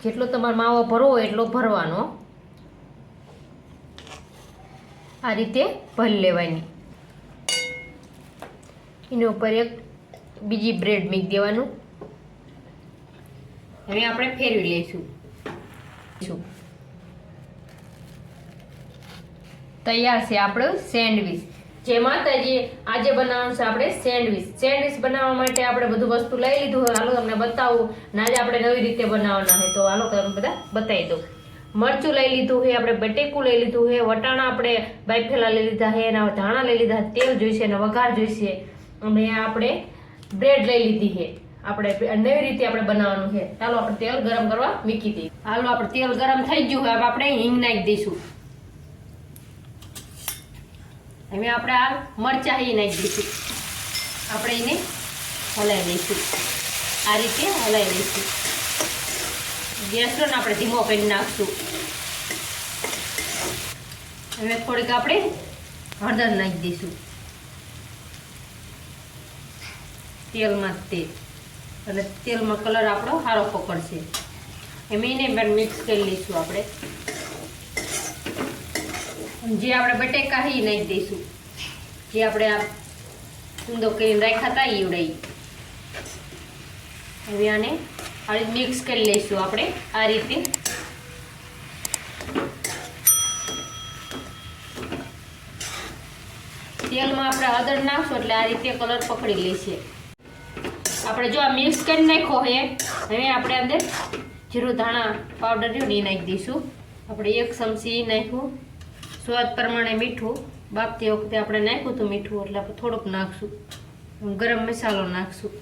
જેટલો તમારો માવો ભરવો હોય એટલો ભરવાનો. આ રીતે ભરી લેવાની. એના ઉપર એક બીજી બ્રેડ મૂકી દેવાનું. હવે આપણે ફેરવી લઈશું. તૈયાર છે આપણું સેન્ડવીચ. જેમાં આજે બનાવવાનું છે આપણે સેન્ડવીચ. સેન્ડવીચ બનાવવા માટે આપણે બધું વસ્તુ લઈ લીધું હોય. હાલો તમને બતાવું. આજે આપણે નવી રીતે બનાવવાના છે, તો હાલો તમને બધા બતાવી દઉં. મરચું લઈ લીધું છે આપણે, બટેકું લઈ લીધું છે, વટાણા આપણે બાફેલા લઈ લીધા છે, એના ધાણા લઈ લીધા, તેલ જોઈશે અને વઘાર જોઈશે, અને આપણે બ્રેડ લઈ લીધી છે. આપણે નવી રીતે આપણે બનાવવાનું છે. ચાલો આપણે તેલ ગરમ કરવા મૂકી દઈએ. હાલો આપણે તેલ ગરમ થઈ ગયું. હવે આપણે હિંગ નાખી દઈશું. હવે આપણે આ મરચાં એ નાખી દઈશું. આપણે એને હલાવી દઈશું. આ રીતે હલાવી દઈશું. ગેસનો આપણે ધીમો કરી નાખશું. હવે થોડીક આપણે હળદર નાખી દઈશું તેલમાં. અને તેલમાં કલર આપણો સારો પકડશે. એમ એને પણ મિક્સ કરી લઈશું. આપણે જે આપણે બટેકા એ નાખી દઈશું. જે આપણે આ ઊંધો કરીને રાખ્યા હતા એ ઉડાઈ. હવે આને આ રીતે મિક્સ કરી લઈશું. આપણે આ રીતે તેલમાં આપણે હળદર નાખશું એટલે આ રીતે કલર પકડી લેશે. આપણે જો આ મિક્સ કરી નાખ્યો છે. હવે આપણે અંદર જીરું ધાણા પાવડર રહ્યો ને એ નાખી દઈશું. આપણે 1 ચમચી નાખ્યું. સ્વાદ પ્રમાણે મીઠું. બાફતી વખતે આપણે નાખ્યું હતું મીઠું, એટલે આપણે થોડુંક નાખશું. ગરમ મસાલો નાખશું.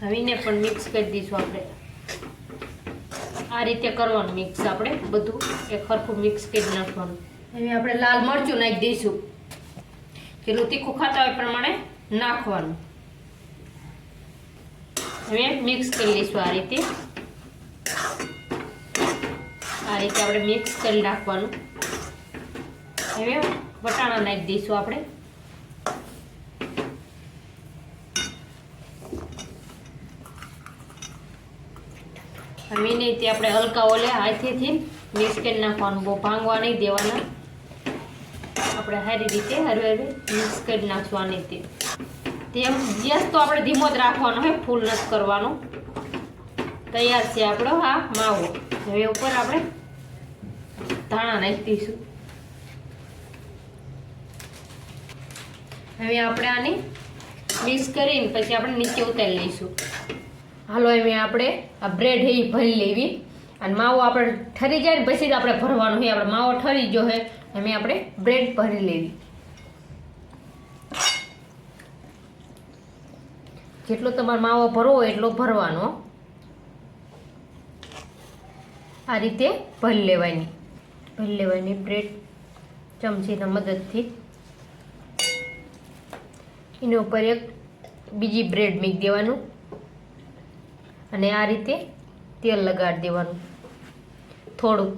હવે એને પણ મિક્સ કરી દઈશું. આપણે આ રીતે કરવાનું મિક્સ. આપણે બધું એક સરખું મિક્સ કરી નાખવાનું. હવે આપણે લાલ મરચું નાખી દઈશું. જેટલું તીખું ખાતા હોય એ પ્રમાણે નાખવાનું. હવે મિક્સ કરી લઈશું. આ રીતે આપણે મિક્સ કરી નાખવાનું. હવે વટાણા નાખી દઈશું. આપણે હવે એને તે આપણે હલકા ઓલે હાથેથી મિક્સ કરી નાખવાનું. બહુ ભાંગવા નહીં દેવાના. આપણે સારી રીતે હરવે મિક્સ કરી નાખશું. આની તેમ ગેસ તો આપણે ધીમો જ રાખવાનો હોય, ફૂલ નથી કરવાનું. તૈયાર છે આપણો આ માવો. હવે ઉપર આપણે ધાણા નાખી દઈશું. હવે આપણે આને મિક્સ કરીને પછી આપણે નીચે ઉતારી લઈશું. હાલો હવે આપણે આ બ્રેડ એ ભરી લેવી. અને માવો આપણે ઠરી જાય ને પછી જ આપણે ભરવાનું છે. આપણે માવો ઠરી ગયો છે. એમ આપણે બ્રેડ ભરી લેવી. જેટલો તમારો માવો ભરવો હોય એટલો ભરવાનો. આ રીતે ભરી લેવાની બ્રેડ ચમચીના મદદથી. એના ઉપર એક બીજી બ્રેડ મૂકી દેવાનું. અને આ રીતે તેલ લગાડી દેવાનું થોડુંક.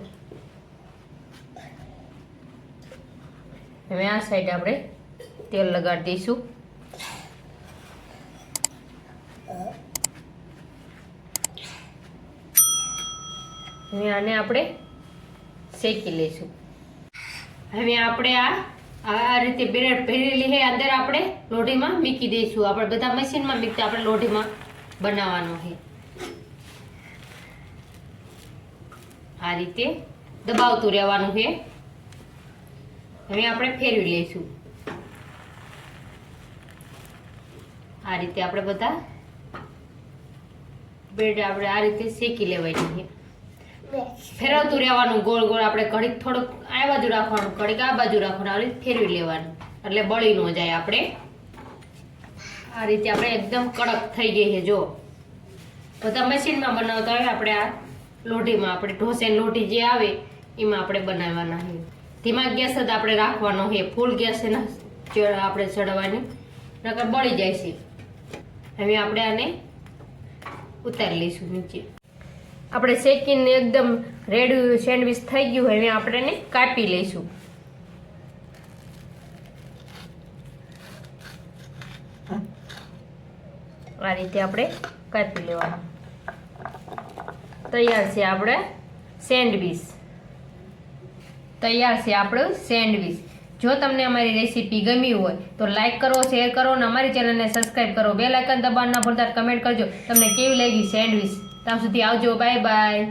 હવે આ સાઈડ આપણે તેલ લગાડી દઈશું. હવે આને આપણે શેકી લઈશું. હવે આપણે આ રીતે બ્રેડ ભરેલી છે અંદર આપણે લોઢીમાં મૂકી દઈશું. આપણે બધા મશીનમાં મૂકતા આપણે લોઢીમાં બનાવવાનું છે. આ રીતે દબાવતું રહેવાનું છે. હવે આપણે ફેરવી લઈશું. આ રીતે આપણે બધા બ્રેડ આપણે આ રીતે શેકી લેવાની છે. ફેરવતું રહેવાનું ગોળ ગોળ. આપણે ઘડીક થોડુંક આ બાજુ રાખવાનું, ઘડીક આ બાજુ રાખવાનું. આ રીતે ફેરવી લેવાનું એટલે બળી ન જાય. આપણે આ રીતે આપણે એકદમ કડક થઈ ગઈ છે. જો બધા મશીનમાં બનાવતા હોય, આપણે આ લોઢીમાં, આપણે ઢોસેની લોઢી જે આવે એમાં આપણે બનાવવાના છે. ધીમા ગેસ જ આપણે રાખવાનો છે. ફૂલ ગેસ આપણે ચડવાની, નકર બળી જાય છે. હવે આપણે આને ઉતારી લઈશું નીચે. આપણે શેકીને એકદમ રેડી સેન્ડવીચ થઈ ગયું. હવે આપણે એને કાપી લઈશું. આ રીતે આપણે કાપી લેવાનું. તૈયાર છે આપણે સેન્ડવીચ. તૈયાર છે આપણું સેન્ડવીચ. જો તમને અમારી રેસીપી ગમી હોય તો લાઈક કરો, શેર કરો અને અમારી ચેનલને સબસ્ક્રાઈબ કરો. બેલ આઇકન દબાવવાનું ના ભૂલતા. કમેન્ટ કરજો તમને કેવી લાગી સેન્ડવીચ. ત્યાં સુધી આવજો. Bye bye.